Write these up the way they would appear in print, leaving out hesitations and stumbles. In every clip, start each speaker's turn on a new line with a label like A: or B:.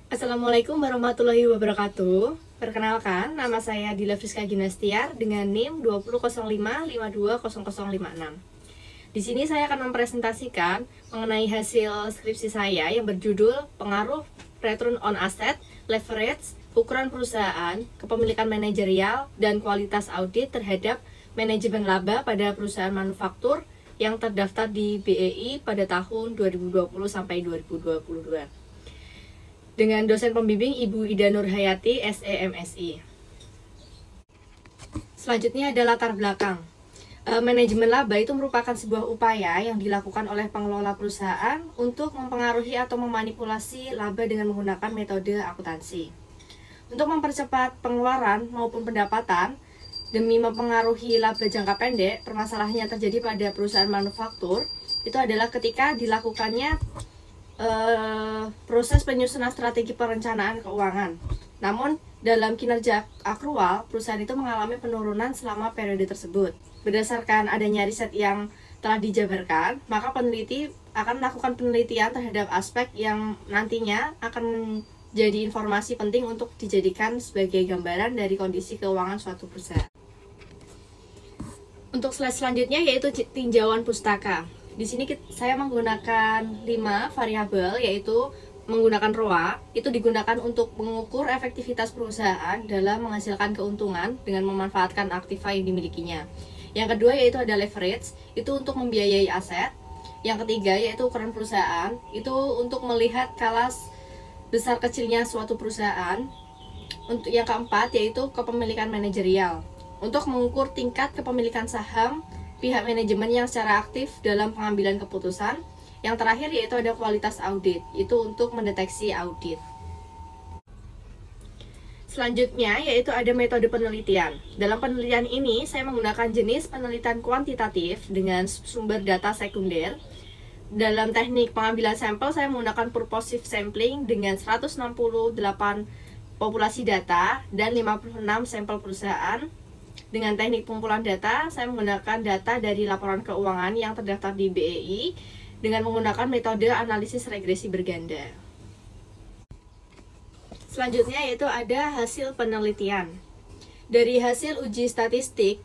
A: Assalamualaikum warahmatullahi wabarakatuh. Perkenalkan, nama saya Dila Friska Ginastiar dengan NIM 2005520056. Di sini saya akan mempresentasikan mengenai hasil skripsi saya yang berjudul Pengaruh Return on Asset, Leverage, Ukuran Perusahaan, Kepemilikan Manajerial, dan Kualitas Audit terhadap Manajemen Laba pada Perusahaan Manufaktur yang terdaftar di BEI pada tahun 2020 sampai 2022. Dengan dosen pembimbing Ibu Ida Nurhayati, SEMSI. Selanjutnya ada latar belakang. Manajemen laba itu merupakan sebuah upaya yang dilakukan oleh pengelola perusahaan untuk mempengaruhi atau memanipulasi laba dengan menggunakan metode akuntansi. Untuk mempercepat pengeluaran maupun pendapatan demi mempengaruhi laba jangka pendek, permasalahannya terjadi pada perusahaan manufaktur itu adalah ketika dilakukannya proses penyusunan strategi perencanaan keuangan. Namun, dalam kinerja akrual, perusahaan itu mengalami penurunan selama periode tersebut. Berdasarkan adanya riset yang telah dijabarkan, maka peneliti akan melakukan penelitian terhadap aspek yang nantinya akan jadi informasi penting untuk dijadikan sebagai gambaran dari kondisi keuangan suatu perusahaan. Untuk slide selanjutnya yaitu tinjauan pustaka. Di sini saya menggunakan 5 variabel, yaitu menggunakan ROA, itu digunakan untuk mengukur efektivitas perusahaan dalam menghasilkan keuntungan dengan memanfaatkan aktiva yang dimilikinya. Yang kedua yaitu ada leverage, itu untuk membiayai aset. Yang ketiga yaitu ukuran perusahaan, itu untuk melihat kalas besar kecilnya suatu perusahaan. Untuk yang keempat yaitu kepemilikan manajerial, untuk mengukur tingkat kepemilikan saham pihak manajemen yang secara aktif dalam pengambilan keputusan. Yang terakhir yaitu ada kualitas audit, itu untuk mendeteksi audit. Selanjutnya yaitu ada metode penelitian. Dalam penelitian ini saya menggunakan jenis penelitian kuantitatif dengan sumber data sekunder. Dalam teknik pengambilan sampel saya menggunakan purposive sampling dengan 168 populasi data dan 56 sampel perusahaan. Dengan teknik pengumpulan data, saya menggunakan data dari laporan keuangan yang terdaftar di BEI dengan menggunakan metode analisis regresi berganda. Selanjutnya yaitu ada hasil penelitian. Dari hasil uji statistik,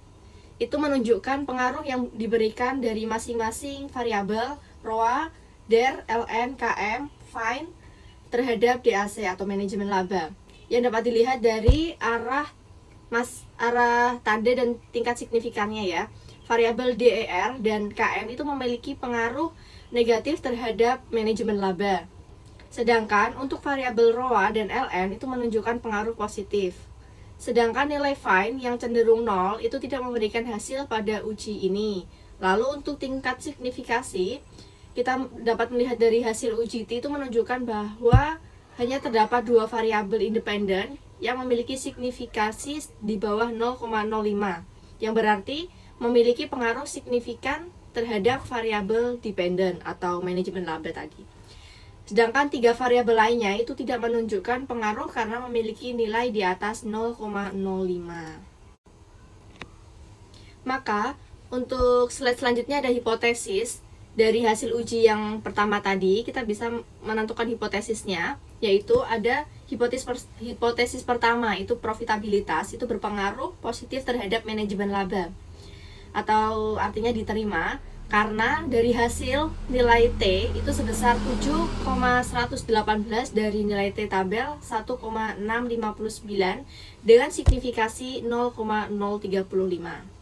A: itu menunjukkan pengaruh yang diberikan dari masing-masing variabel ROA, DER, LN, KM, FINE terhadap DAC atau manajemen laba, yang dapat dilihat dari arah tanda dan tingkat signifikannya ya. Variabel DER dan KM itu memiliki pengaruh negatif terhadap manajemen laba. Sedangkan untuk variabel ROA dan LN itu menunjukkan pengaruh positif. Sedangkan nilai FINE yang cenderung 0 itu tidak memberikan hasil pada uji ini. Lalu untuk tingkat signifikasi, kita dapat melihat dari hasil uji itu menunjukkan bahwa hanya terdapat 2 variabel independen yang memiliki signifikasi di bawah 0,05, yang berarti memiliki pengaruh signifikan terhadap variabel dependen atau manajemen laba tadi. Sedangkan 3 variabel lainnya itu tidak menunjukkan pengaruh karena memiliki nilai di atas 0,05. Maka untuk slide selanjutnya ada hipotesis. Dari hasil uji yang pertama tadi, kita bisa menentukan hipotesisnya, yaitu ada hipotesis pertama, itu profitabilitas, itu berpengaruh positif terhadap manajemen laba. Atau artinya diterima, karena dari hasil nilai T itu sebesar 7,118 dari nilai T tabel 1,659 dengan signifikasi 0,035.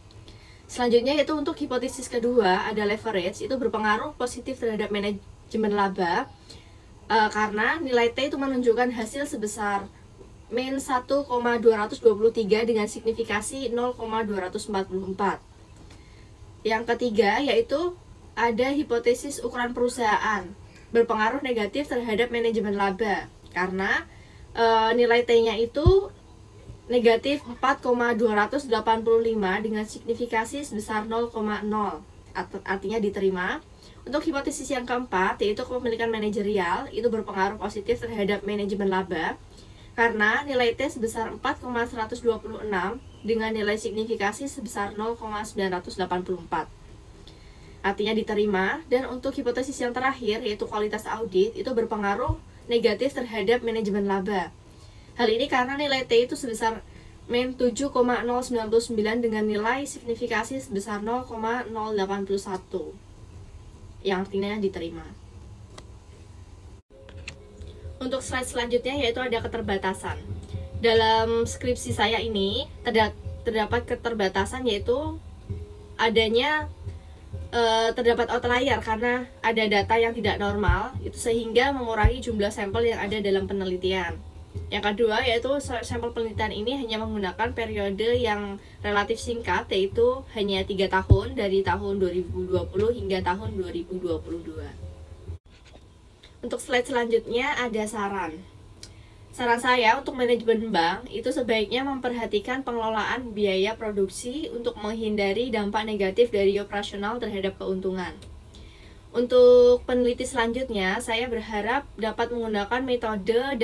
A: Selanjutnya yaitu untuk hipotesis kedua ada leverage, itu berpengaruh positif terhadap manajemen laba karena nilai T itu menunjukkan hasil sebesar min 1,223 dengan signifikasi 0,244. Yang ketiga yaitu ada hipotesis ukuran perusahaan, berpengaruh negatif terhadap manajemen laba karena nilai T-nya itu negatif 4,285 dengan signifikasi sebesar 0,0, artinya diterima. Untuk hipotesis yang keempat yaitu kepemilikan manajerial, itu berpengaruh positif terhadap manajemen laba karena nilai T sebesar 4,126 dengan nilai signifikasi sebesar 0,984, artinya diterima. Dan untuk hipotesis yang terakhir yaitu kualitas audit, itu berpengaruh negatif terhadap manajemen laba. Hal ini karena nilai T itu sebesar min 7,099 dengan nilai signifikasi sebesar 0,081 yang artinya diterima. Untuk slide selanjutnya yaitu ada keterbatasan. Dalam skripsi saya ini terdapat keterbatasan yaitu adanya terdapat outlier karena ada data yang tidak normal itu sehingga mengurangi jumlah sampel yang ada dalam penelitian. Yang kedua yaitu sampel penelitian ini hanya menggunakan periode yang relatif singkat yaitu hanya 3 tahun dari tahun 2020 hingga tahun 2022. Untuk slide selanjutnya ada saran. Saran saya untuk manajemen bank itu sebaiknya memperhatikan pengelolaan biaya produksi untuk menghindari dampak negatif dari operasional terhadap keuntungan. Untuk peneliti selanjutnya, saya berharap dapat menggunakan metode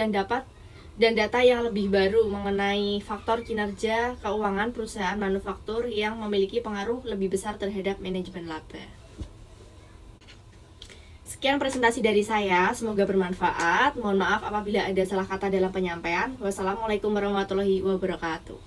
A: dan data yang lebih baru mengenai faktor kinerja keuangan perusahaan manufaktur yang memiliki pengaruh lebih besar terhadap manajemen laba. Sekian presentasi dari saya, semoga bermanfaat. Mohon maaf apabila ada salah kata dalam penyampaian. Wassalamualaikum warahmatullahi wabarakatuh.